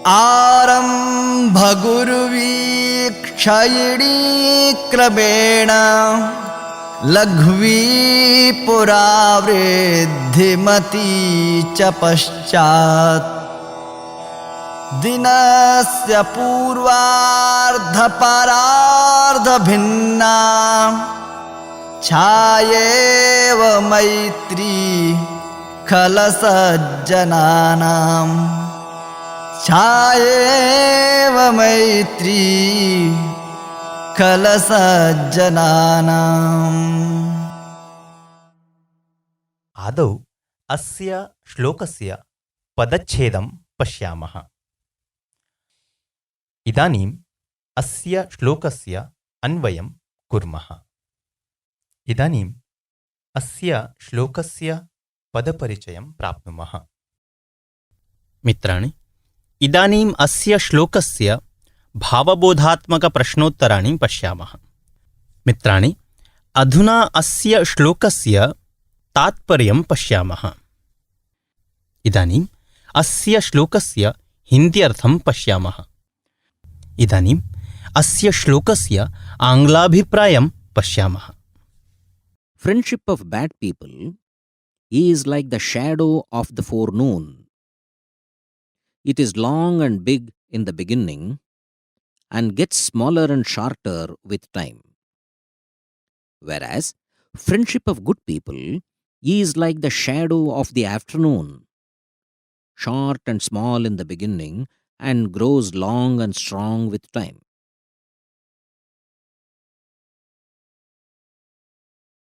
आरम्भगुर्वीक्षयिणी क्रमेण लघ्वी पुरावृद्धिमती च पश्चात् दिनस्य पूर्वार्धपरार्धभिन्ना छायेव मैत्री खलसज्जनानां छायेव मैत्री खलसज्जनानाम्। आदौ अस्य श्लोकस्य पदच्छेदं पश्यामः। इदानीम् अस्य श्लोकस्य अन्वयं कुर्मः। इदानीम् अस्य श्लोकस्य पदपरिचयं प्राप्नुमः। मित्राणि, इदानीम् अस्य श्लोकस्य भावबोधात्मकप्रश्नोत्तराणि पश्यामः। मित्राणि, अधुना अस्य श्लोकस्य तात्पर्यं पश्यामः। इदानीम् अस्य श्लोकस्य हिन्दी अर्थं पश्यामः। इदानीम् अस्य श्लोकस्य आङ्ग्लाभिप्रायं पश्यामः। Friendship of bad people is like the shadow of the forenoon. It is long and big in the beginning and gets smaller and shorter with time. Whereas friendship of good people is like the shadow of the afternoon, short and small in the beginning and grows long and strong with time.